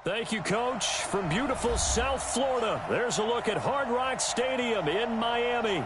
Thank you, Coach. From beautiful South Florida, there's a look at Hard Rock Stadium in Miami.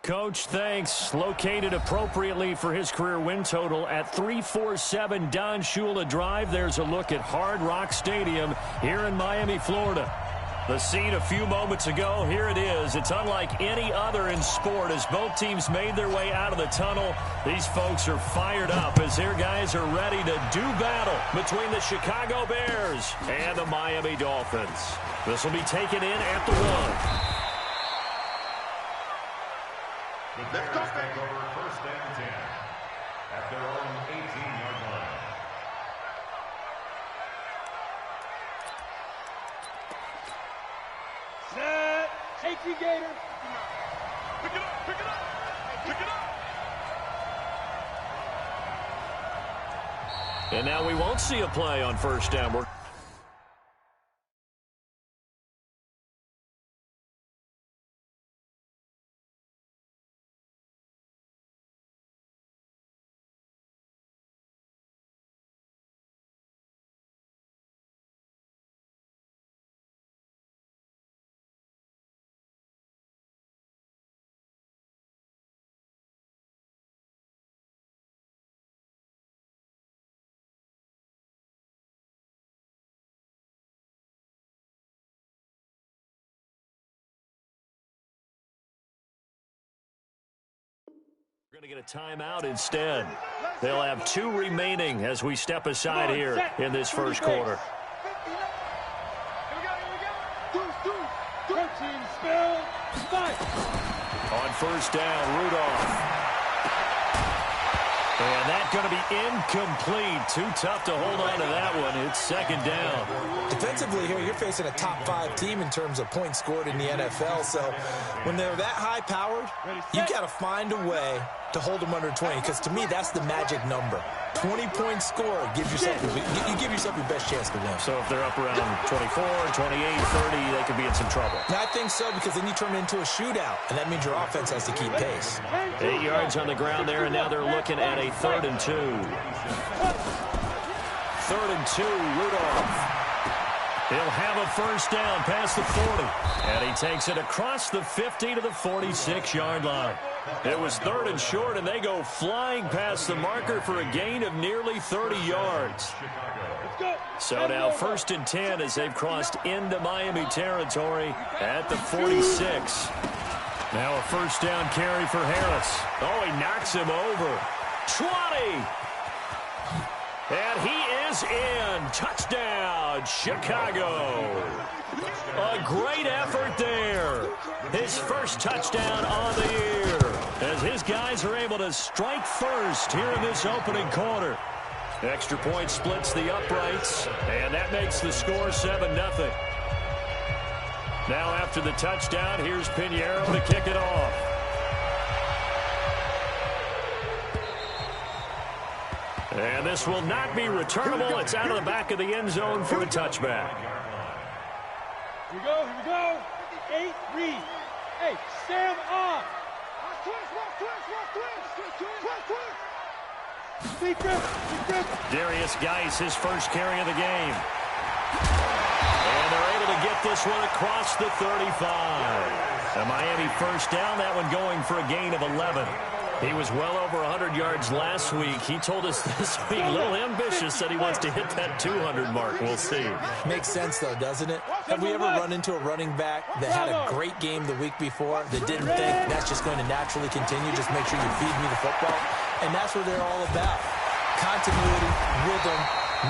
Coach, thanks. Located appropriately for his career win total at 347 Don Shula Drive. There's a look at Hard Rock Stadium here in Miami, Florida. The scene a few moments ago, here it is. It's unlike any other in sport as both teams made their way out of the tunnel. These folks are fired up as their guys are ready to do battle between the Chicago Bears and the Miami Dolphins. This will be taken in at the 1. The Bears take over first and 10 at their own 18-yard line. Set. Take you, Gator. Pick it up, pick it up, pick it up. And now we won't see a play on first down. We're going to get a timeout instead. They'll have 2 remaining as we step aside here in this first quarter. On first down, Rudolph. And that's going to be incomplete. Too tough to hold on to that one. It's second down. Defensively here, you're facing a top 5 team in terms of points scored in the NFL. So when they're that high-powered, you got to find a way to hold them under 20. Because to me, that's the magic number. 20 points scored gives yourself you give yourself your best chance to win. So if they're up around 24, 28, 30, they could be in some trouble. I think so, because then you turn it into a shootout, and that means your offense has to keep pace. 8 yards on the ground there, and now they're looking at a 3rd and 2. 3rd and 2, Rudolph. He'll have a first down past the 40. And he takes it across the 50 to the 46-yard line. It was 3rd and short, and they go flying past the marker for a gain of nearly 30 yards. So now 1st and 10 as they've crossed into Miami territory at the 46. Now a first down carry for Harris. Oh, he knocks him over. 20. And he is in. Touchdown, Chicago. A great effort there. His first touchdown on the year as his guys are able to strike first here in this opening quarter. Extra point splits the uprights, and that makes the score 7-0. Now after the touchdown, here's Pinheiro to kick it off. And this will not be returnable. It's out of the back of the end zone for a touchback. Here we go, here we go. 8, read. Hey, Sam off. Darius Geis, his first carry of the game. And they're able to get this one across the 35. A Miami first down, that one going for a gain of 11. He was well over 100 yards last week. He told us this week, a little ambitious, said he wants to hit that 200 mark. We'll see. Makes sense, though, doesn't it? Have we ever run into a running back that had a great game the week before that didn't think that's just going to naturally continue? Just make sure you feed me the football. And that's what they're all about. Continuity, rhythm,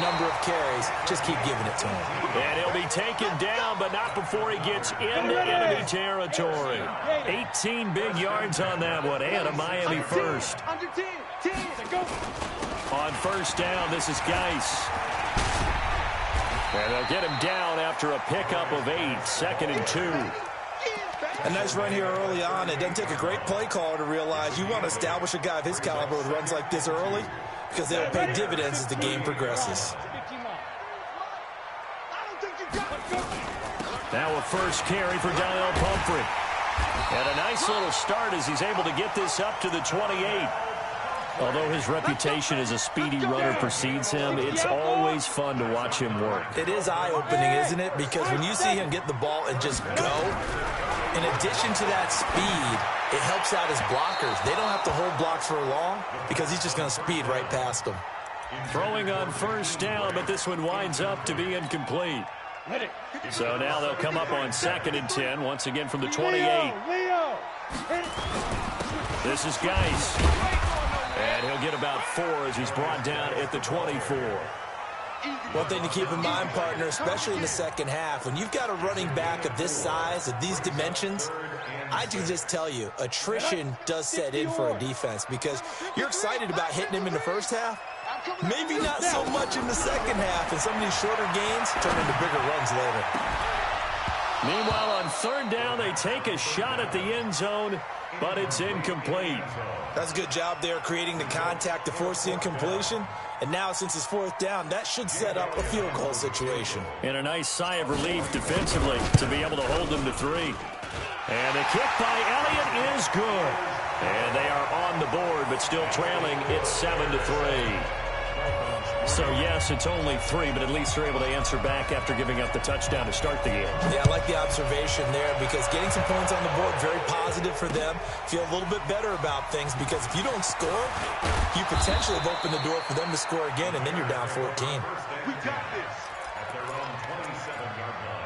number of carries. Just keep giving it to him. And he'll be taken down, but not before he gets into enemy territory. 18 big yards on that one, and a Miami first. On first down, this is Geis. And they'll get him down after a pickup of 8, 2nd and 2. A nice run here early on. It doesn't take a great play caller to realize you want to establish a guy of his caliber with runs like this early, because they'll pay dividends as the game progresses. Now a first carry for Donnell Pumphrey. And a nice little start as he's able to get this up to the 28. Although his reputation as a speedy runner precedes him, it's always fun to watch him work. It is eye-opening, isn't it? Because when you see him get the ball and just go, in addition to that speed, it helps out his blockers. They don't have to hold blocks for long because he's just going to speed right past them. Throwing on first down, but this one winds up to be incomplete. So now they'll come up on 2nd and 10, once again from the 28. This is Geis. And he'll get about 4 as he's brought down at the 24. One thing to keep in mind, partner, especially in the second half, when you've got a running back of this size, of these dimensions, I can just tell you, attrition does set in for a defense because you're excited about hitting him in the first half. Maybe not so much in the second half, and some of these shorter gains turn into bigger runs later. Meanwhile, on third down, they take a shot at the end zone, but it's incomplete. That's a good job there, creating the contact to force the incompletion. And now, since it's fourth down, that should set up a field goal situation. And a nice sigh of relief defensively to be able to hold them to 3. And the kick by Elliott is good. And they are on the board, but still trailing. It's 7-3. So, yes, it's only 3, but at least they're able to answer back after giving up the touchdown to start the game. Yeah, I like the observation there because getting some points on the board, very positive for them. Feel a little bit better about things because if you don't score, you potentially have opened the door for them to score again, and then you're down 14. We got this at their own 27-yard line.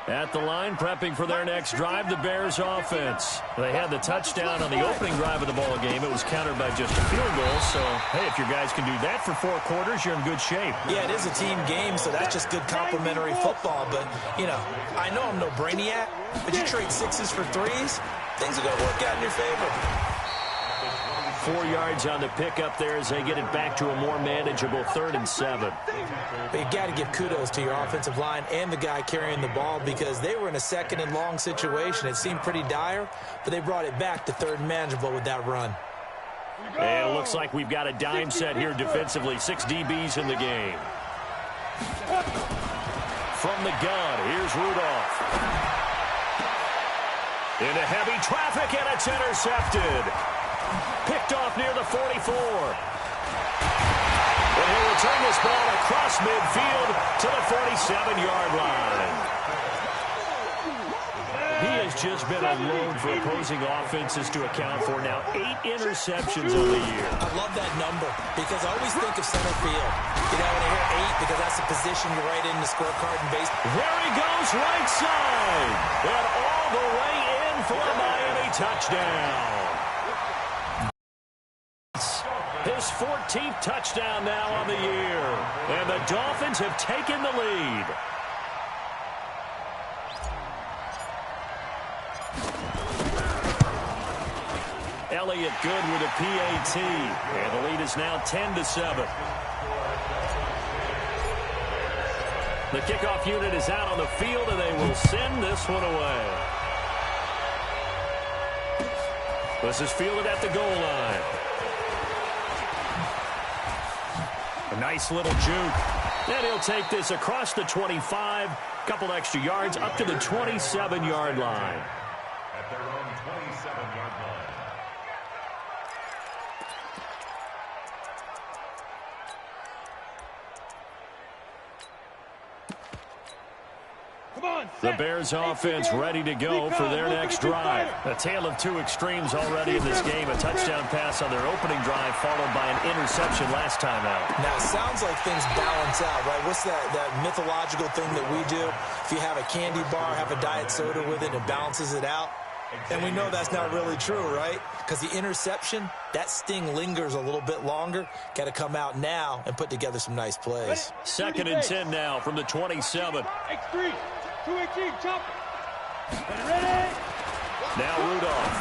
At the line, prepping for their next drive, the Bears offense. They had the touchdown on the opening drive of the ball game. It was countered by just a field goal. So, hey, if your guys can do that for 4 quarters, you're in good shape. Yeah, it is a team game, so that's just good complimentary football. But, you know, I know I'm no brainiac, but you trade 6s for 3s, things are going to work out in your favor. 4 yards on the pickup there as they get it back to a more manageable 3rd and 7. But you got to give kudos to your offensive line and the guy carrying the ball because they were in a 2nd and long situation. It seemed pretty dire, but they brought it back to 3rd and manageable with that run. And it looks like we've got a dime set here defensively. 6 DBs in the game. From the gun, here's Rudolph. Into heavy traffic, and it's intercepted. Picked off near the 44. And he'll return this ball across midfield to the 47-yard line. He has just been alone for opposing offenses to account for now 8 interceptions on the year. I love that number because I always think of center field. You know, when I hear 8 because that's the position you're right in the scorecard in baseball. There he goes, right side. And all the way in for a Miami touchdown. His 14th touchdown now on the year. And the Dolphins have taken the lead. Elliott good with a PAT. And the lead is now 10-7. The kickoff unit is out on the field, and they will send this one away. This is fielded at the goal line. A nice little juke. And he'll take this across the 25. Couple extra yards up to the 27-yard line. At their own 27-yard line. The Bears offense ready to go for their next drive. A tale of two extremes already in this game. A touchdown pass on their opening drive followed by an interception last time out. Now, it sounds like things balance out, right? What's that mythological thing that we do? If you have a candy bar, have a diet soda with it, it balances it out. And we know that's not really true, right? Because the interception, that sting lingers a little bit longer. Got to come out now and put together some nice plays. 2nd and 10 now from the 27. X3, 218, chop. Ready? Now Rudolph.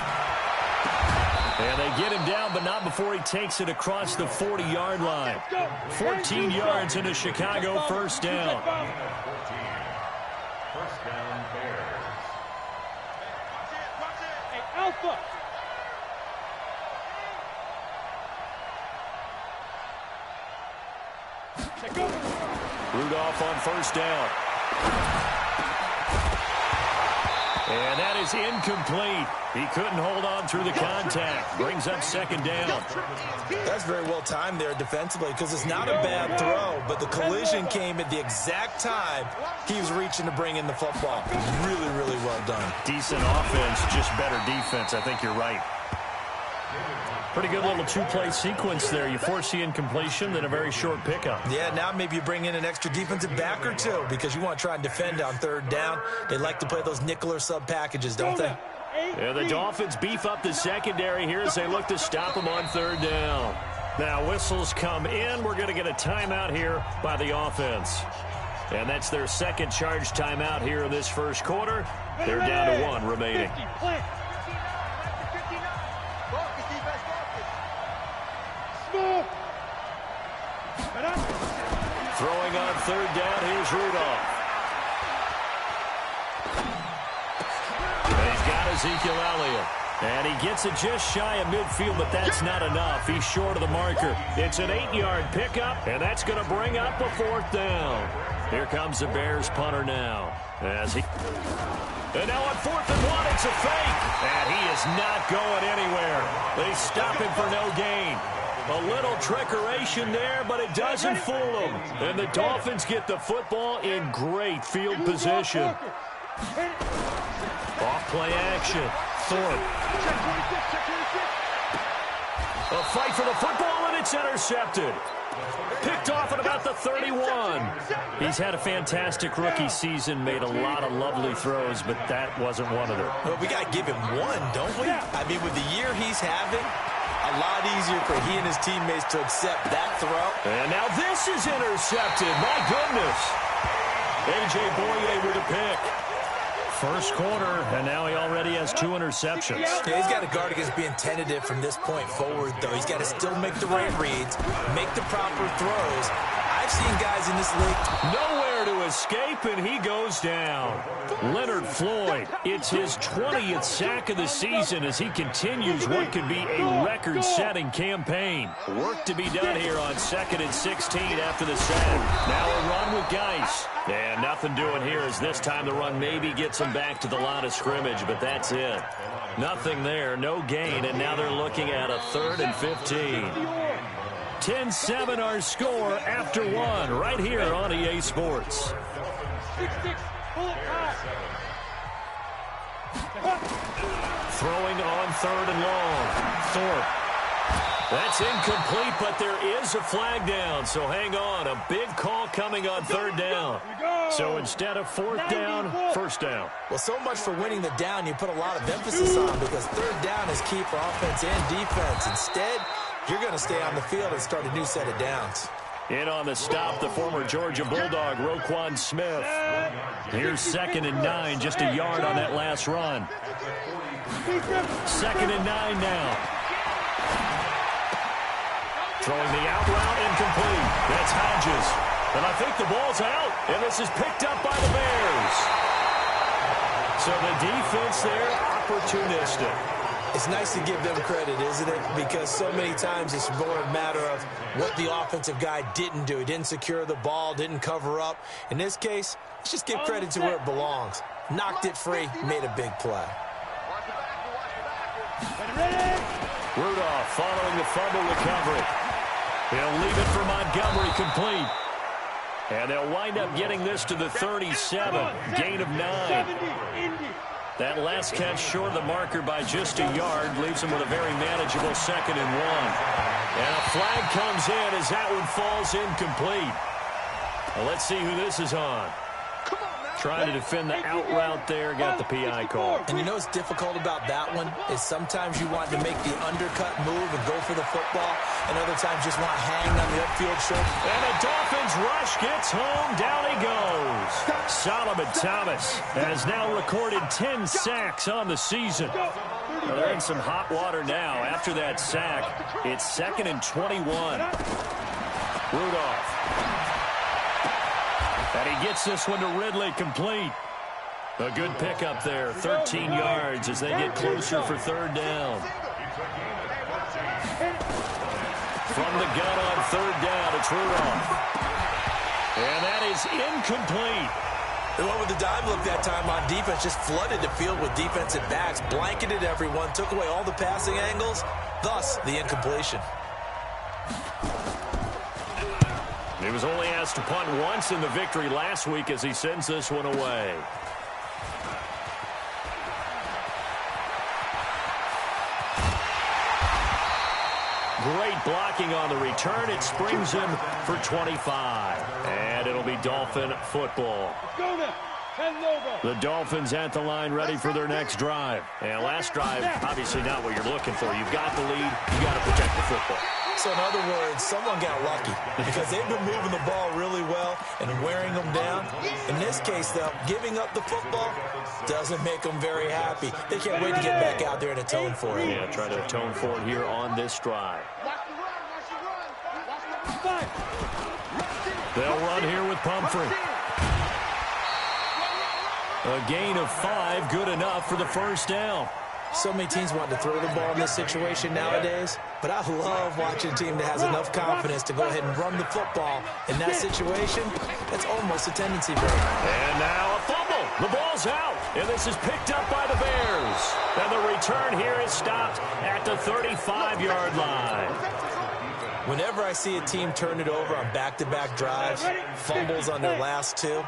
And they get him down, but not before he takes it across the 40-yard line. 14 yards into Chicago, first down. 14. First down, Bears. Hey, Alpha. Check over. Rudolph on first down. And that is incomplete. He couldn't hold on through the contact. Brings up 2nd down. That's very well timed there defensively because it's not a bad throw, but the collision came at the exact time he was reaching to bring in the football. Really, really well done. Decent offense, just better defense. I think you're right. Pretty good little two-play sequence there. You force the incompletion, then a very short pickup. Yeah, now maybe you bring in an extra defensive back or two because you want to try and defend on 3rd down. They like to play those nickel or sub packages, don't they? Yeah, the Dolphins beef up the secondary here as they look to stop them on 3rd down. Now whistles come in. We're going to get a timeout here by the offense. And that's their 2nd charge timeout here in this first quarter. They're down to 1 remaining. Throwing on 3rd down, here's Rudolph. And he's got Ezekiel Elliott. And he gets it just shy of midfield, but that's not enough. He's short of the marker. It's an 8-yard pickup, and that's going to bring up a 4th down. Here comes the Bears punter now. And now on 4th and 1, it's a fake. And he is not going anywhere. They stop him for no gain. A little trickeration there, but it doesn't fool them. And the Dolphins get the football in great field position. Off play action. Thorpe. A fight for the football, and it's intercepted. Picked off at about the 31. He's had a fantastic rookie season, made a lot of lovely throws, but that wasn't one of them. Well, we got to give him one, don't we? I mean, with the year he's having, a lot easier for he and his teammates to accept that throw. And now this is intercepted. My goodness. A.J. Boye with a pick. First quarter, and now he already has 2 interceptions. Yeah, he's got to guard against being tentative from this point forward, though. He's got to still make the right reads, make the proper throws. I've seen guys in this league nowhere to escape, and he goes down. Leonard Floyd, it's his 20th sack of the season as he continues what could be a record-setting campaign. Work to be done here on 2nd and 16 after the sack. Now a run with Geis. And nothing doing here as this time the run maybe gets him back to the line of scrimmage, but that's it. Nothing there, no gain, and now they're looking at a 3rd and 15. 10-7 our score after 1 right here on EA Sports. Throwing on 3rd and long. Thorpe. That's incomplete, but there is a flag down, so hang on. A big call coming on 3rd down. So instead of 4th down, 1st down. Well, so much for winning the down you put a lot of emphasis on because 3rd down is key for offense and defense. Instead, you're going to stay on the field and start a new set of downs. In on the stop, the former Georgia Bulldog, Roquan Smith. Here's 2nd and 9, just a yard on that last run. 2nd and 9 now. Throwing the out route, incomplete. That's Hodges. And I think the ball's out, and this is picked up by the Bears. So the defense there, opportunistic. It's nice to give them credit, isn't it? Because so many times it's more a matter of what the offensive guy didn't do. He didn't secure the ball, didn't cover up. In this case, let's just give credit to where it belongs. Knocked it free, made a big play. Rudolph following the fumble recovery. He'll leave it for Montgomery complete. And they'll wind up getting this to the 37, gain of 9. That last catch short of the marker by just a yard leaves them with a very manageable 2nd and 1. And a flag comes in as that one falls incomplete. Well, let's see who this is on. Trying to defend the out route there, got the PI call. And you know what's difficult about that one is sometimes you want to make the undercut move and go for the football, and other times just want to hang on the upfield shoulder. And the Dolphins rush gets home, down he goes. Solomon Thomas has now recorded 10 sacks on the season. Well, they're in some hot water now. After that sack, it's 2nd and 21. Rudolph. And he gets this one to Ridley complete. A good pickup there, 13 yards as they get closer for 3rd down. From the gun on 3rd down, it's Rudolph. And that is incomplete. The one with the dime look that time on defense just flooded the field with defensive backs, blanketed everyone, took away all the passing angles, thus the incompletion. He was only asked to punt once in the victory last week as he sends this one away. Great blocking on the return. It springs him for 25. And it'll be Dolphin football. The Dolphins at the line ready for their next drive. And last drive, obviously not what you're looking for. You've got the lead. You've got to protect the football. So in other words, someone got lucky because they've been moving the ball really well and wearing them down. In this case, though, giving up the football doesn't make them very happy. They can't wait to get back out there and atone for it. Yeah, try to atone for it here on this drive. They'll run here with Pumphrey. A gain of 5, good enough for the 1st down. So many teams want to throw the ball in this situation nowadays, but I love watching a team that has enough confidence to go ahead and run the football. In that situation, that's almost a tendency break. And now a fumble. The ball's out, and this is picked up by the Bears. And the return here is stopped at the 35-yard line. Whenever I see a team turn it over on back-to-back drives, fumbles on their last 2,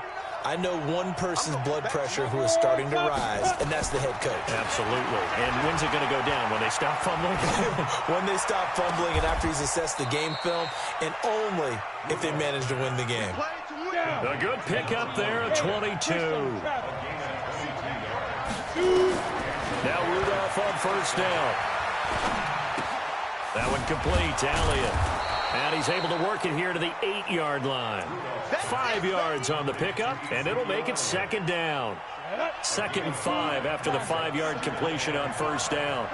I know one person's blood pressure who is starting to rise, and that's the head coach. Absolutely. And when's it going to go down? When they stop fumbling? When they stop fumbling and after he's assessed the game film, and only if they manage to win the game. A good pickup there at 22. Now Rudolph on 1st down. That one complete to Elliott. And he's able to work it here to the 8-yard line. 5 yards on the pickup, and it'll make it 2nd down. 2nd and 5 after the 5-yard completion on 1st down.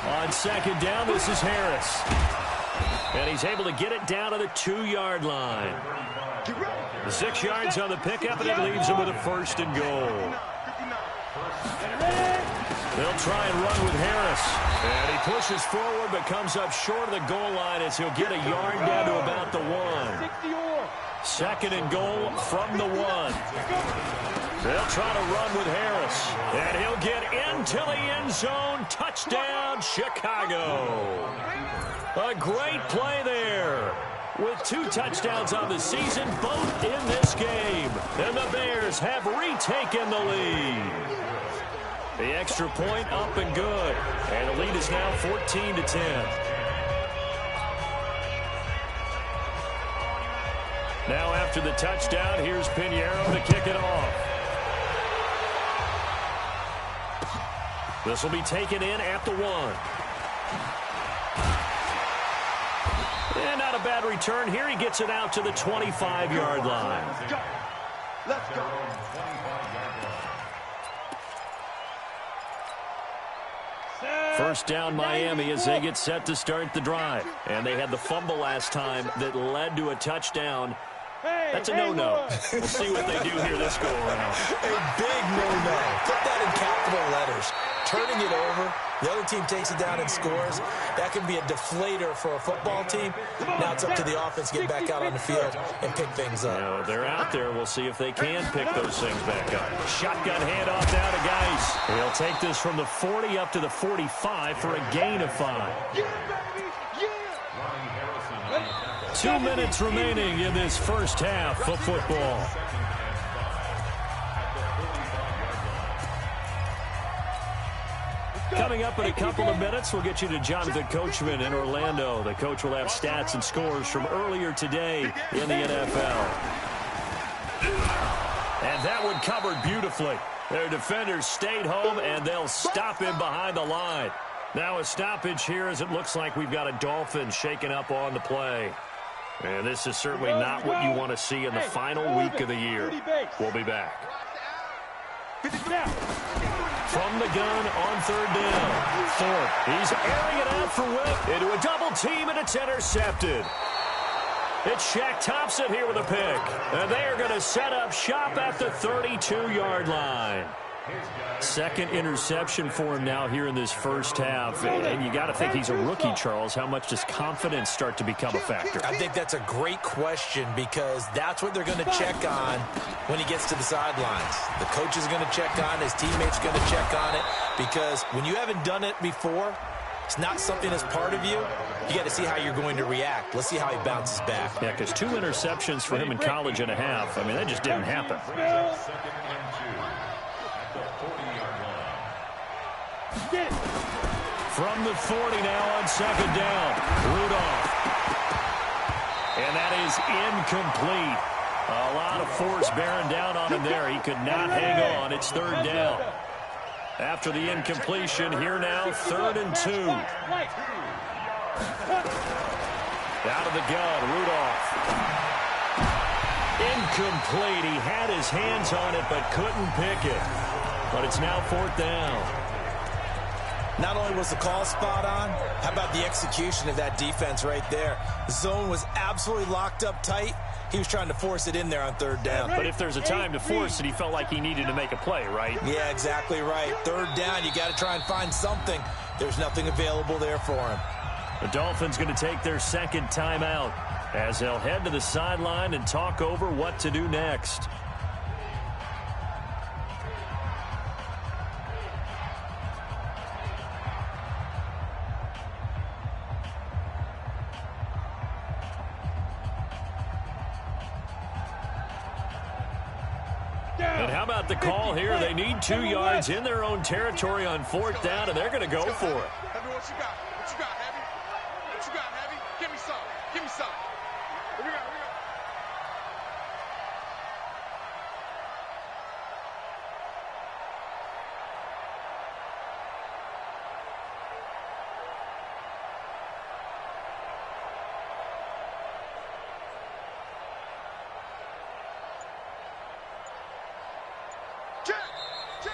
On 2nd down, this is Harris. And he's able to get it down to the 2-yard line. 6 yards on the pickup, and it leaves him with a 1st and goal. They'll try and run with Harris. And he pushes forward but comes up short of the goal line as he'll get a yard down to about the 1. 2nd and goal from the 1. They'll try to run with Harris. And he'll get into the end zone. Touchdown, Chicago. A great play there. With 2 touchdowns on the season, both in this game. And the Bears have retaken the lead. The extra point up and good. And the lead is now 14-10. Now after the touchdown, here's Pinheiro to kick it off. This will be taken in at the 1. And not a bad return here. He gets it out to the 25-yard line. Let's go. First down Miami as they get set to start the drive. And they had the fumble last time that led to a touchdown. That's a no-no. We'll see what they do here this go-around. A big no-no. Put that in capital letters. Turning it over, the other team takes it down and scores. That can be a deflator for a football team. Now it's up to the offense to get back out on the field and pick things up. You know, they're out there. We'll see if they can pick those things back up. Shotgun handoff now to Geis. He'll take this from the 40 up to the 45 for a gain of 5. 2 minutes remaining in this first half of football. Coming up in a couple of minutes, we'll get you to Jonathan Coachman in Orlando. The coach will have stats and scores from earlier today in the NFL. And that one covered beautifully. Their defenders stayed home, and they'll stop him behind the line. Now a stoppage here as it looks like we've got a Dolphin shaking up on the play. And this is certainly not what you want to see in the final week of the year. We'll be back. From the gun on third down. Thorpe, he's airing it out for Whip into a double team, and it's intercepted. It's Shaq Thompson here with a pick. And they are going to set up shop at the 32-yard line. Second interception for him now here in this first half. And you got to think he's a rookie, Charles. How much does confidence start to become a factor? I think that's a great question because that's what they're going to check on when he gets to the sidelines. The coach is going to check on it. His teammates are going to check on it because when you haven't done it before, it's not something that's part of you. You got to see how you're going to react. Let's see how he bounces back. Yeah, because 2 interceptions for him in college and a half. I mean, that just didn't happen. From the 40 now on second down. Rudolph. And that is incomplete. A lot of force bearing down on him there. He could not hang on. It's third down. After the incompletion, here now, 3rd and 2. Out of the gun, Rudolph. Incomplete. He had his hands on it, but couldn't pick it. But it's now 4th down. Not only was the call spot on, how about the execution of that defense right there? The zone was absolutely locked up tight. He was trying to force it in there on third down. But if there's a time to force it, he felt like he needed to make a play, right? Yeah, exactly right. Third down, you got to try and find something. There's nothing available there for him. The Dolphins going to take their second timeout as they'll head to the sideline and talk over what to do next. And how about the call here? They need 2 yards in their own territory on 4th down, and they're going to go for it. Heavy, what you got? What you got, Heavy? What you got, Heavy? Give me some. Give me some. Here we go. Here we go.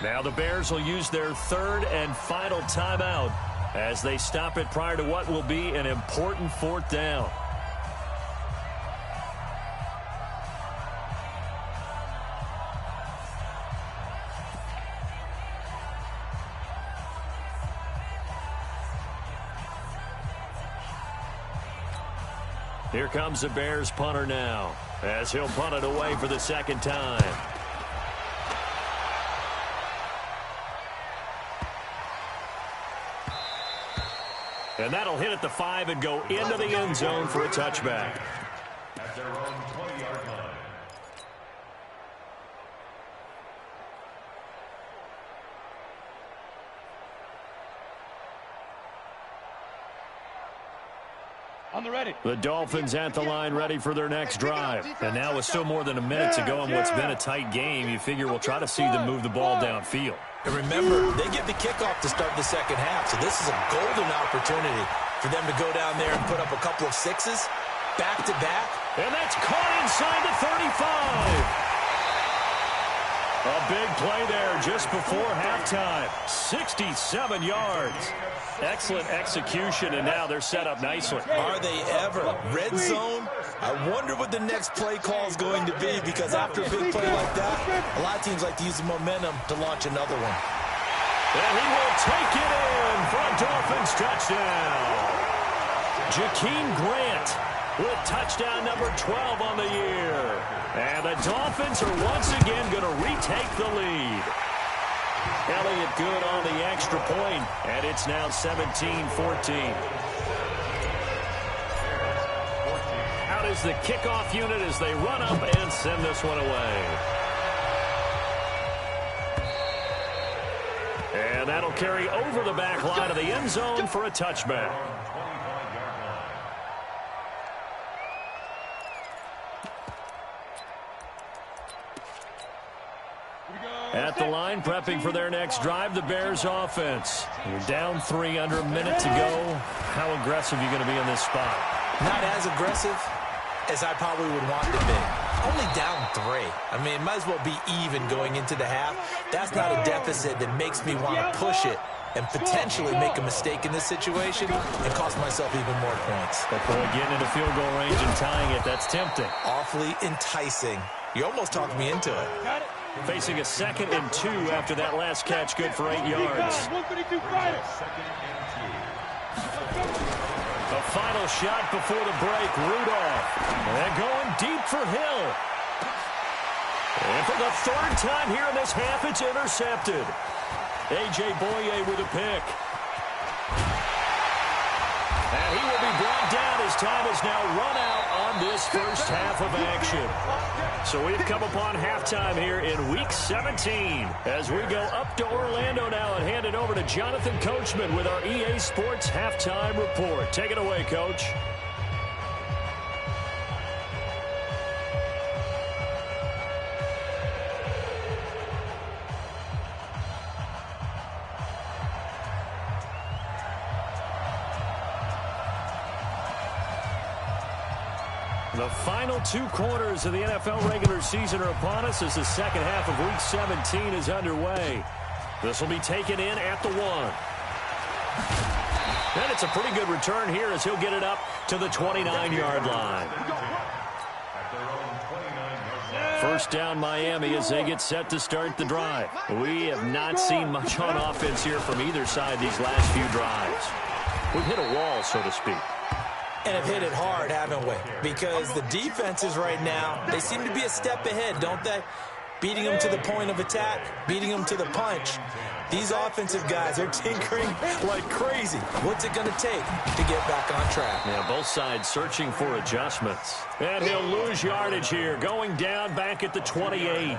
Now the Bears will use their 3rd and final timeout as they stop it prior to what will be an important 4th down. Here comes the Bears punter now as he'll punt it away for the second time. And that'll hit at the 5 and go into the end zone for a touchback. At their own 20-yard line. On the ready. The Dolphins at the line ready for their next drive. And now with still more than a minute to go in what's been a tight game, you figure we'll try to see them move the ball downfield. And remember, they get the kickoff to start the second half, so this is a golden opportunity for them to go down there and put up a couple of sixes, back-to-back. And that's caught inside the 35. A big play there just before halftime. 67 yards. Excellent execution, and now they're set up nicely. Are they ever? Red zone? I wonder what the next play call is going to be, because after a big play like that, a lot of teams like to use the momentum to launch another one. And he will take it in for a Dolphins touchdown. Jakeem Grant with touchdown number 12 on the year. And the Dolphins are once again going to retake the lead. Elliott good on the extra point, and it's now 17-14. Out is the kickoff unit as they run up and send this one away. And that'll carry over the back line of the end zone for a touchback. At the line, prepping for their next drive, the Bears offense. You're down 3, under a minute to go. How aggressive are you going to be in this spot? Not as aggressive as I probably would want to be. Only down 3. I mean, it might as well be even going into the half. That's not a deficit that makes me want to push it and potentially make a mistake in this situation and cost myself even more points. But boy, getting into field goal range and tying it, that's tempting. Awfully enticing. You almost talked me into it. Facing a 2nd and 2 after that last catch, good for 8 yards. The final shot before the break, Rudolph. And going deep for Hill. And for the 3rd time here in this half, it's intercepted. A.J. Boye with a pick. And he will be brought down as time is now run out on this first half of action. So we've come upon halftime here in Week 17 as we go up to Orlando now and hand it over to Jonathan Coachman with our EA Sports Halftime Report. Take it away, Coach. The final 2 quarters of the NFL regular season are upon us as the second half of Week 17 is underway. This will be taken in at the 1. And it's a pretty good return here as he'll get it up to the 29-yard line. First down Miami as they get set to start the drive. We have not seen much on offense here from either side these last few drives. We've hit a wall, so to speak. And have hit it hard, haven't we? Because the defenses right now, they seem to be a step ahead, don't they? Beating them to the point of attack, beating them to the punch. These offensive guys are tinkering like crazy. What's it going to take to get back on track? Yeah, both sides searching for adjustments. And he'll lose yardage here, going down back at the 28.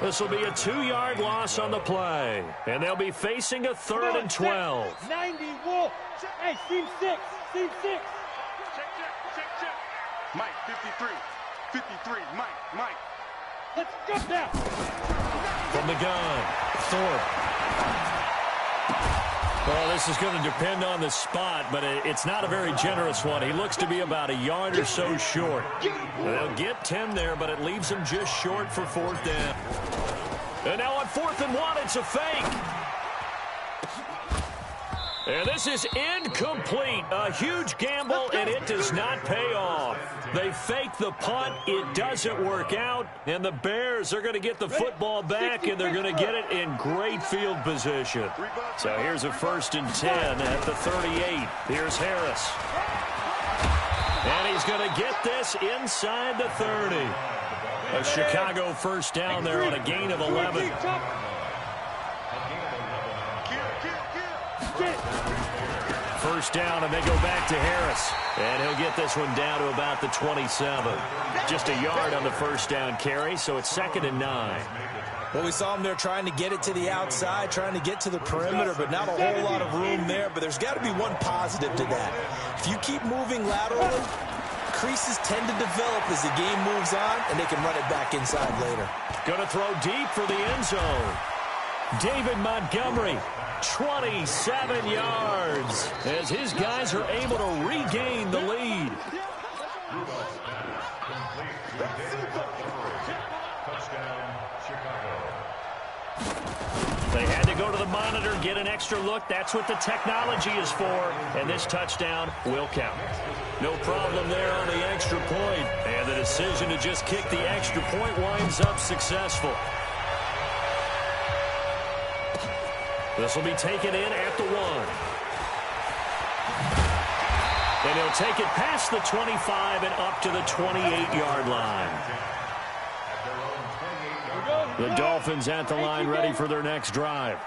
This will be a 2-yard loss on the play. And they'll be facing a 3rd and 12. 90, Wolf. Hey, team 6. Team 6. Mike, 53. 53. Mike. Let's go now. From the gun, Thorpe. Well, this is going to depend on the spot, but it's not a very generous one. He looks to be about a yard or so short. They'll get 10 there, but it leaves him just short for 4th down. And now on 4th and 1, it's a fake. And this is incomplete. A huge gamble, and it does not pay off. They fake the punt. It doesn't work out. And the Bears are going to get the football back, and they're going to get it in great field position. So here's a 1st and 10 at the 38. Here's Harris. And he's going to get this inside the 30. A Chicago 1st down there on a gain of 11. First down, and they go back to Harris. And he'll get this one down to about the 27. Just a yard on the 1st down carry, so it's 2nd and 9. Well, we saw him there trying to get it to the outside, trying to get to the perimeter, but not a whole lot of room there. But there's got to be one positive to that. If you keep moving laterally, creases tend to develop as the game moves on, and they can run it back inside later. Going to throw deep for the end zone. David Montgomery, 27 yards, as his guys are able to regain the lead. Touchdown, They had to go to the monitor, get an extra look. That's what the technology is for. And this touchdown will count. No problem there on the extra point. And the decision to just kick the extra point winds up successful. This will be taken in at the 1. And he'll take it past the 25 and up to the 28-yard line. The Dolphins at the line ready for their next drive.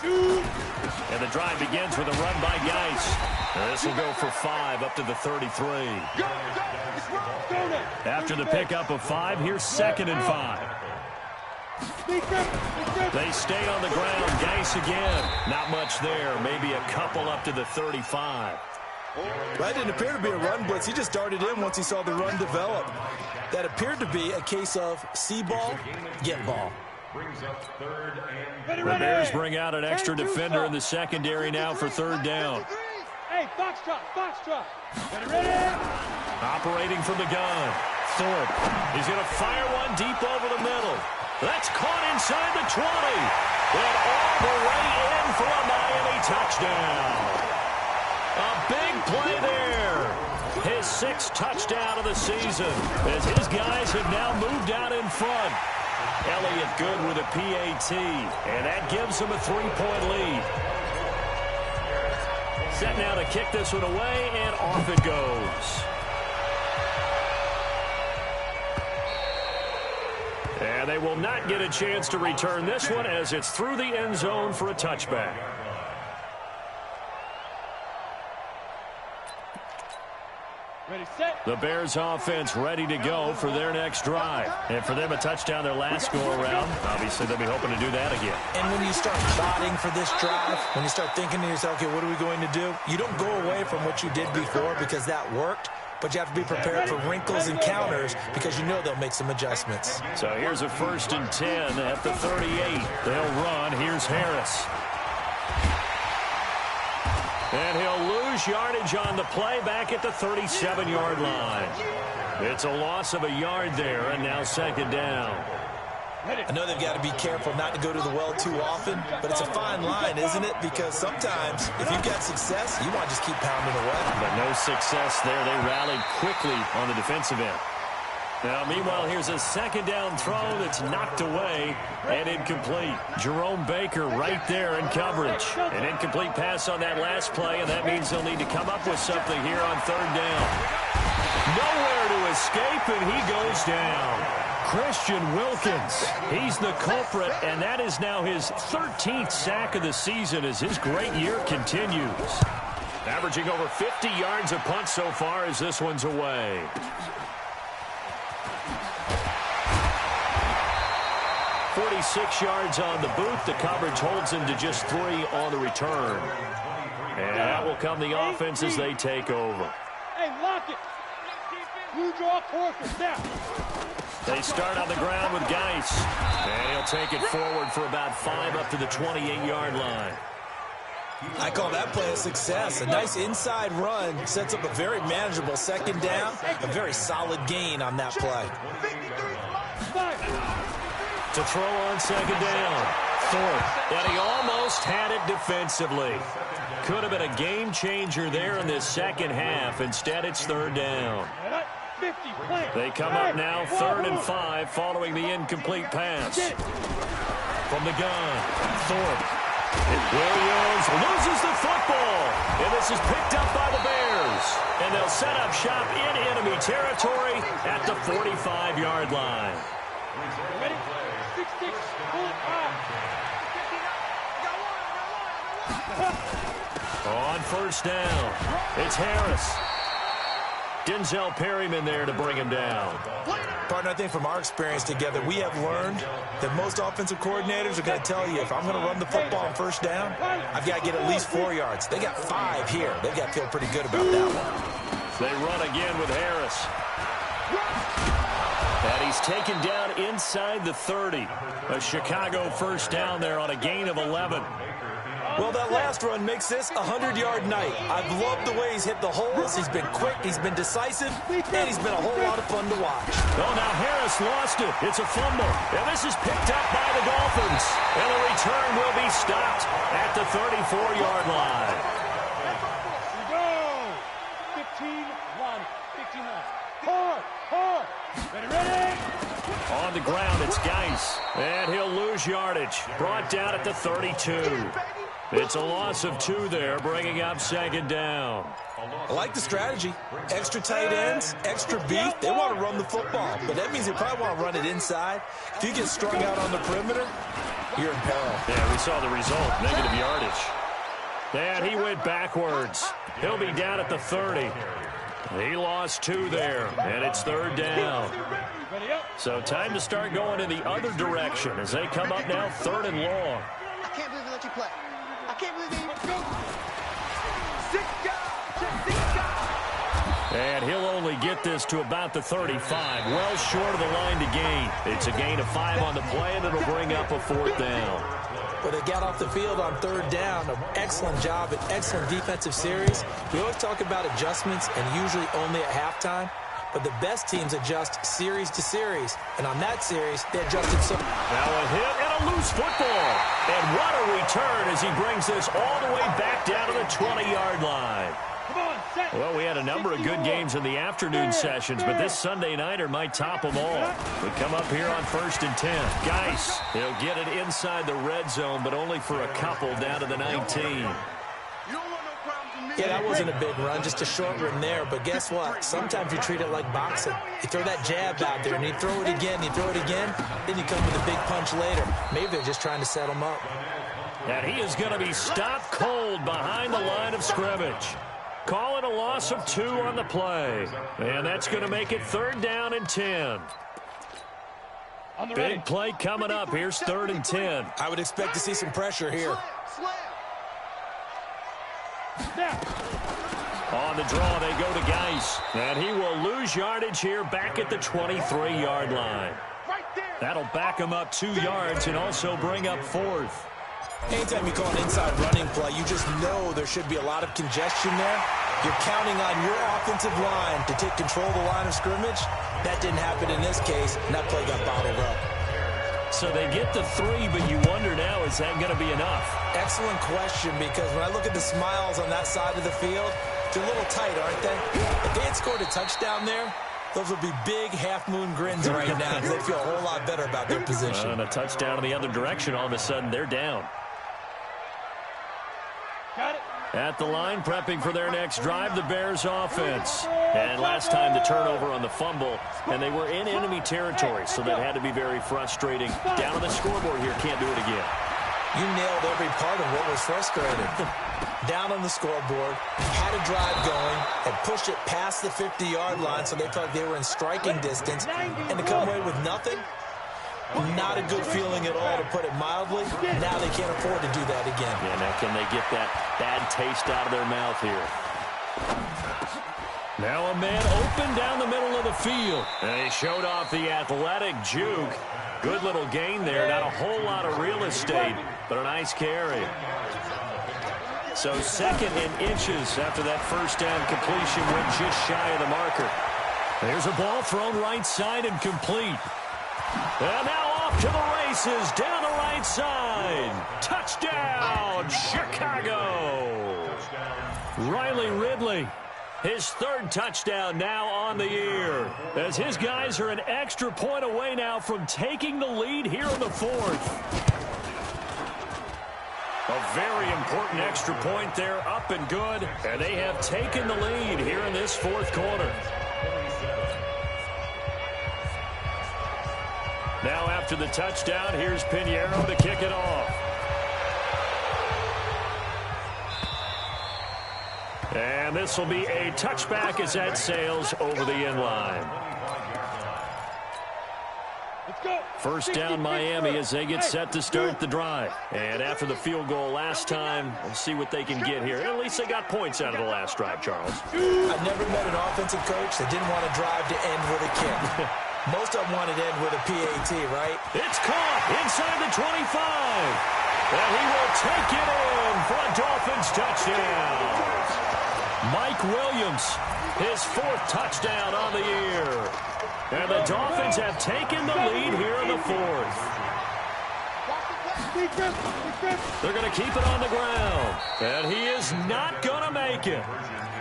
And the drive begins with a run by Geis. This will go for 5 up to the 33. After the pickup of 5, here's 2nd and 5. They stay on the ground. Geis again. Not much there. Maybe a couple up to the 35. That didn't appear to be a run blitz. He just darted in once he saw the run develop. That appeared to be a case of see ball, get ball. The Bears bring out an extra defender in the secondary now for 3rd down. Hey, foxtrot, foxtrot. Ready. Operating from the gun. Thorpe. He's going to fire one deep over the middle. That's caught inside the 20. And all the way in for a Miami touchdown. A big play there. His 6th touchdown of the season as his guys have now moved out in front. Elliott good with a PAT, and that gives him a 3-point lead. Set now to kick this one away, and off it goes. And they will not get a chance to return this one as it's through the end zone for a touchback. Ready, set. The Bears offense ready to go for their next drive. And for them, a touchdown their last go-around. Obviously, they'll be hoping to do that again. And when you start plotting for this drive, when you start thinking to yourself, okay, what are we going to do? You don't go away from what you did before because that worked, but you have to be prepared for wrinkles and counters because you know they'll make some adjustments. So here's a 1st and 10 at the 38. They'll run. Here's Harris. And he'll lose yardage on the play back at the 37-yard line. It's a loss of a yard there, and now 2nd down. I know they've got to be careful not to go to the well too often, but it's a fine line, isn't it? Because sometimes, if you've got success, you want to just keep pounding away. But no success there. They rallied quickly on the defensive end. Now, meanwhile, here's a 2nd down throw that's knocked away and incomplete. Jerome Baker right there in coverage. An incomplete pass on that last play, and that means they'll need to come up with something here on 3rd down. Nowhere to escape, and he goes down. Christian Wilkins, he's the culprit, and that is now his 13th sack of the season as his great year continues. Averaging over 50 yards a punt so far as this one's away. 46 yards on the boot. The coverage holds him to just 3 on the return. And that will come the offense as they take over. Hey, lock it. You draw quarter. Now. They start on the ground with Geis. And he'll take it forward for about 5 up to the 28-yard line. I call that play a success. A nice inside run sets up a very manageable 2nd down. A very solid gain on that play. To throw on 2nd down. Thorpe. And he almost had it defensively. Could have been a game changer there in this 2nd half. Instead, it's 3rd down. They come up now 3rd and 5 following the incomplete pass. From the gun, Thorpe. Williams loses the football. And this is picked up by the Bears. And they'll set up shop in enemy territory at the 45-yard line. Ready? 6-6. Pull it On 1st down, it's Harris. Denzel Perryman there to bring him down. Partner, I think from our experience together, we have learned that most offensive coordinators are going to tell you, if I'm going to run the football on 1st down, I've got to get at least 4 yards. They got 5 here. They've got to feel pretty good about that one. They run again with Harris. And he's taken down inside the 30. A Chicago 1st down there on a gain of 11. Well, that last run makes this a 100-yard night. I've loved the way he's hit the holes. He's been quick, he's been decisive, and he's been a whole lot of fun to watch. Oh, now Harris lost it. It's a fumble. And this is picked up by the Dolphins. And the return will be stopped at the 34-yard line. Here we go. 15-1. 15-1. Hard. Ready. On the ground, it's Geis. And he'll lose yardage. Brought down at the 32. It's a loss of 2 there, bringing up second down. I like the strategy. Extra tight ends, extra beef. They want to run the football, but that means they probably want to run it inside. If you get strung out on the perimeter, you're in peril. Yeah, we saw the result, negative yardage. And he went backwards. He'll be down at the 30. He lost 2 there, and it's third down. So time to start going in the other direction as they come up now 3rd and long. I can't believe they let you play. I can't believe they let you go. And he'll only get this to about the 35, well short of the line to gain. It's a gain of 5 on the play, and it'll bring up a 4th down. But they got off the field on 3rd down. An excellent job, an excellent defensive series. We always talk about adjustments, and usually only at halftime. But the best teams adjust series to series. And on that series, they adjusted so. Now a hit and a loose football. And what a return as he brings this all the way back down to the 20-yard line. Well, we had a number of good games in the afternoon sessions, but this Sunday nighter might top them all. We come up here on 1st and 10. Geis, he'll get it inside the red zone, but only for a couple down to the 19. Yeah, that wasn't a big run, just a short run there. But guess what? Sometimes you treat it like boxing. You throw that jab out there, and you throw it again, then you come with a big punch later. Maybe they're just trying to set him up. And he is going to be stopped cold behind the line of scrimmage. Call it a loss of 2 on the play. And that's going to make it 3rd down and 10. Big play coming up. Here's 3rd and 10. I would expect to see some pressure here. On the draw, they go to Geis. And he will lose yardage here back at the 23-yard line. That'll back him up 2 yards and also bring up 4th. Anytime you call an inside running play, you just know there should be a lot of congestion there. You're counting on your offensive line to take control of the line of scrimmage. That didn't happen in this case, and that play got bottled up. So they get the 3, but you wonder now, is that going to be enough? Excellent question, because when I look at the smiles on that side of the field, they're a little tight, aren't they? If they had scored a touchdown there, those would be big half-moon grins right now because they feel a whole lot better about their position. And a touchdown in the other direction, all of a sudden they're down. Got it. At the line, prepping for their next drive, the Bears offense. And last time the turnover on the fumble, and they were in enemy territory, so that had to be very frustrating. Down on the scoreboard here, can't do it again. You nailed every part of what was frustrating. Down on the scoreboard, had a drive going, and pushed it past the 50-yard line so they felt like they were in striking distance, and to come away with nothing, not a good feeling at all, to put it mildly. Now they can't afford to do that again. Yeah, now can they get that bad taste out of their mouth here? Now a man open down the middle of the field. And he showed off the athletic juke. Good little gain there. Not a whole lot of real estate, but a nice carry. So 2nd and inches after that first down completion went just shy of the marker. There's a ball thrown right side and complete. And now off to the races, down the right side. Touchdown, Chicago. Riley Ridley, his 3rd touchdown now on the year, as his guys are an extra point away now from taking the lead here in the 4th. A very important extra point there, up and good, and they have taken the lead here in this 4th quarter. Now after the touchdown, here's Pinheiro to kick it off. And this will be a touchback as that sails over the end line. First down Miami as they get set to start the drive. And after the field goal last time, we'll see what they can get here. And at least they got points out of the last drive, Charles. I've never met an offensive coach that didn't want to drive to end with a kick. Most of them wanted to end with a PAT, right? It's caught inside the 25. And he will take it in for a Dolphins touchdown. Mike Williams, his 4th touchdown on the year. And the Dolphins have taken the lead here in the 4th. They're going to keep it on the ground. And he is not going to make it.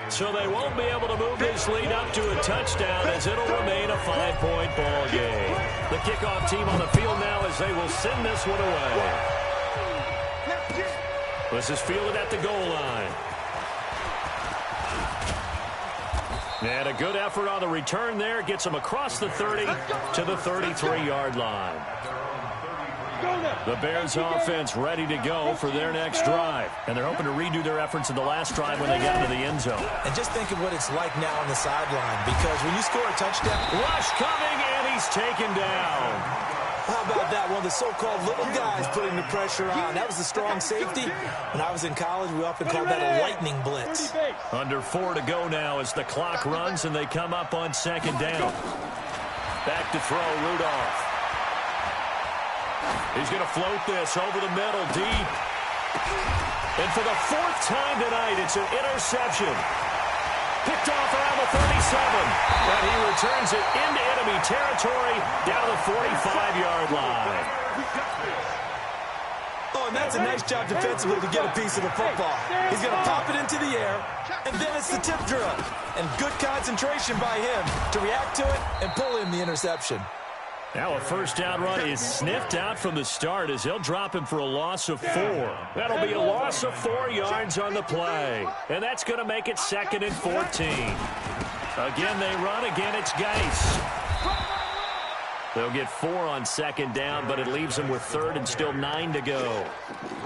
So they won't be able to move this lead up to a touchdown as it'll remain a 5-point ball game. The kickoff team on the field now as they will send this one away. This is fielded at the goal line. And a good effort on the return there. Gets them across the 30 to the 33-yard line. The Bears offense ready to go for their next drive. And they're hoping to redo their efforts in the last drive when they get into the end zone. And just think of what it's like now on the sideline, because when you score a touchdown... Rush coming, and he's taken down. How about that? One of the so-called little guys putting the pressure on. That was the strong safety. When I was in college, we often called that a lightning blitz. Under 4 to go now as the clock runs, and they come up on 2nd down. Back to throw, Rudolph. He's going to float this over the middle, deep. And for the 4th time tonight, it's an interception. Picked off around the 37. And he returns it into enemy territory down the 45-yard line. Oh, and that's a nice job defensively to get a piece of the football. He's going to pop it into the air, and then it's the tip drill. And good concentration by him to react to it and pull in the interception. Now a 1st down run is sniffed out from the start as they'll drop him for a loss of 4. That'll be a loss of 4 yards on the play. And that's going to make it 2nd and 14. Again, they run. Again, it's Geis. They'll get 4 on 2nd down, but it leaves them with 3rd and still 9 to go.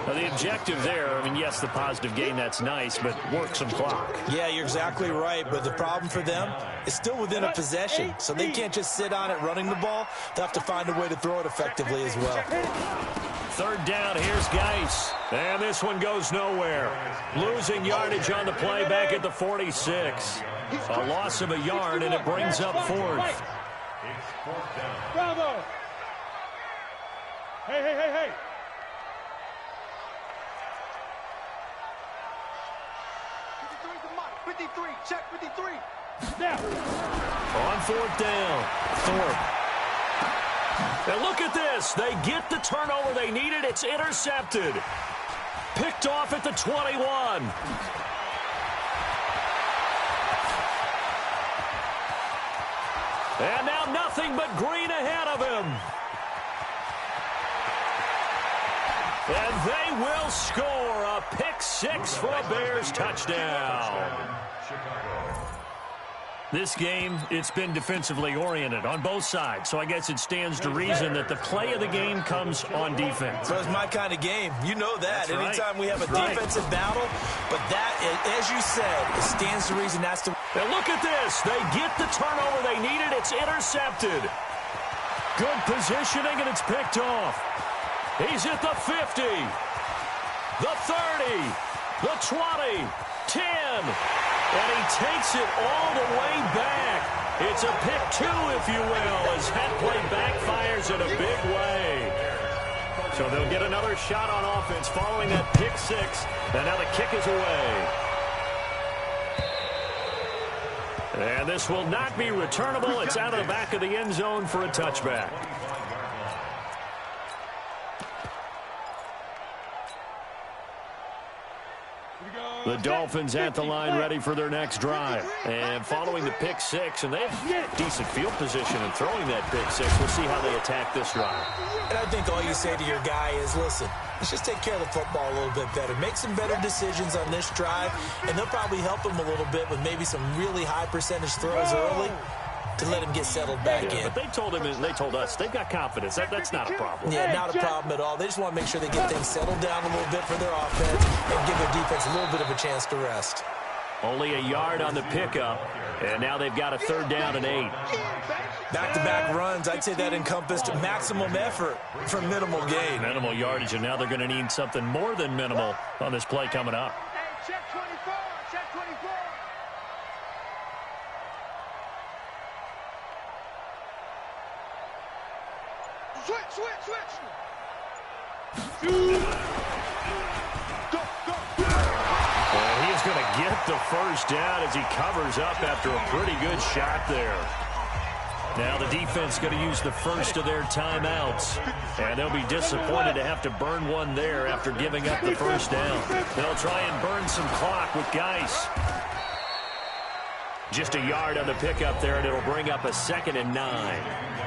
Now, the objective there, I mean, yes, the positive gain, that's nice, but work some clock. Yeah, you're exactly right, but the problem for them is still within a possession, so they can't just sit on it running the ball. They'll have to find a way to throw it effectively as well. 3rd down, here's Geis. And this one goes nowhere. Losing yardage on the play back at the 46. A loss of a yard, and it brings up 4th. Bravo! Hey, hey, hey, hey! Check 53. Now. On 4th down, Thorpe. And look at this. They get the turnover they needed. It's intercepted. Picked off at the 21. And now nothing but green ahead of him. And they will score a pick-6 for a Bears touchdown. This game, it's been defensively oriented on both sides, so I guess it stands to reason that the play of the game comes on defense. So it's my kind of game. You know that. That's right. Anytime we have a defensive battle, but that, as you said, it stands to reason that's the... And look at this. They get the turnover they needed. It's intercepted. Good positioning, and it's picked off. He's at the 50, the 30, the 20, 10, and he takes it all the way back. It's a pick 2, if you will, as that play backfires in a big way. So they'll get another shot on offense following that pick 6, and now the kick is away. And this will not be returnable. It's out of the back of the end zone for a touchback. The Dolphins at the line ready for their next drive. And following the pick 6, and they have decent field position in throwing that pick 6. We'll see how they attack this drive. And I think all you say to your guy is, listen, let's just take care of the football a little bit better. Make some better decisions on this drive, and they'll probably help him a little bit with maybe some really high percentage throws early to let him get settled back in. But they told him, and they told us, they've got confidence. That's not a problem. Yeah, not a problem at all. They just want to make sure they get things settled down a little bit for their offense and give their defense a little bit of a chance to rest. Only a yard on the pickup, and now they've got a 3rd down and 8. Back-to-back runs, I'd say that encompassed maximum effort for minimal gain. Minimal yardage, and now they're going to need something more than minimal on this play coming up. Hey, check 24. Check 24. Switch. get the first down as he covers up after a pretty good shot there. Now the defense going to use the first of their timeouts. And they'll be disappointed to have to burn one there after giving up the first down. They'll try and burn some clock with Geis. Just a yard on the pickup there, and it'll bring up a 2nd and 9.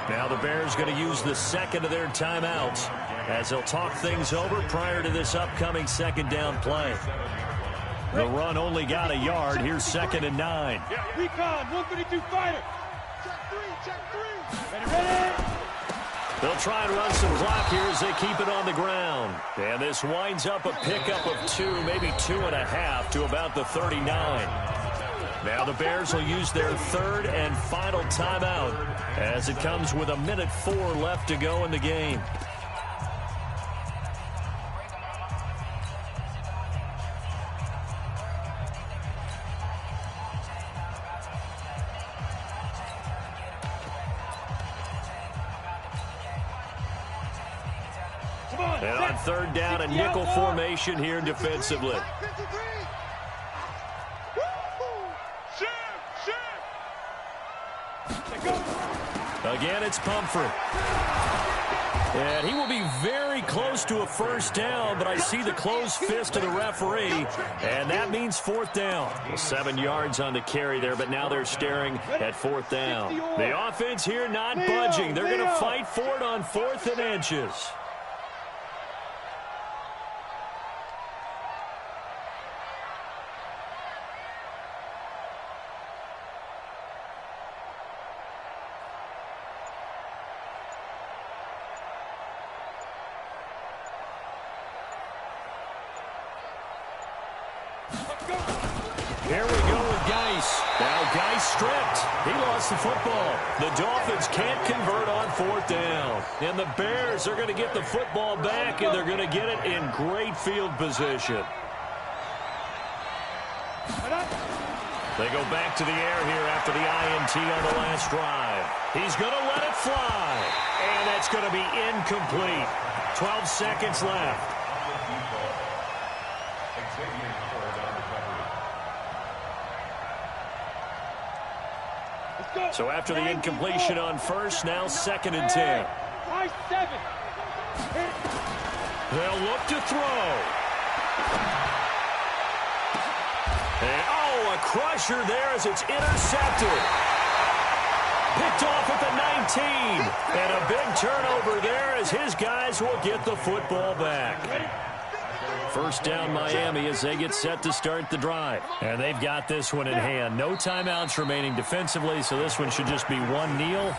Now the Bears going to use the second of their timeouts as they'll talk things over prior to this upcoming 2nd down play. The run only got a yard. Here's 2nd and 9. Recon, 132 fighter. Check three. Ready. They'll try and run some clock here as they keep it on the ground. And this winds up a pickup of 2, maybe 2.5 to about the 39. Now the Bears will use their 3rd and final timeout as it comes with 1:04 left to go in the game. And on 3rd down, a nickel formation here defensively. Again, it's Pumphrey. And he will be very close to a first down, but I see the closed fist of the referee, and that means 4th down. 7 yards on the carry there, but now they're staring at 4th down. The offense here not budging. They're going to fight for it on 4th and inches. Here we go with Geis. Now Geis stripped. He lost the football. The Dolphins can't convert on 4th down. And the Bears are going to get the football back, and they're going to get it in great field position. They go back to the air here after the INT on the last drive. He's going to let it fly. And that's going to be incomplete. 12 seconds left. So after the incompletion on first, now 2nd and 10. They'll look to throw. And, a crusher there as it's intercepted. Picked off at the 19. And a big turnover there as his guys will get the football back. First down Miami as they get set to start the drive. And they've got this one in hand. No timeouts remaining defensively, so this one should just be one kneel.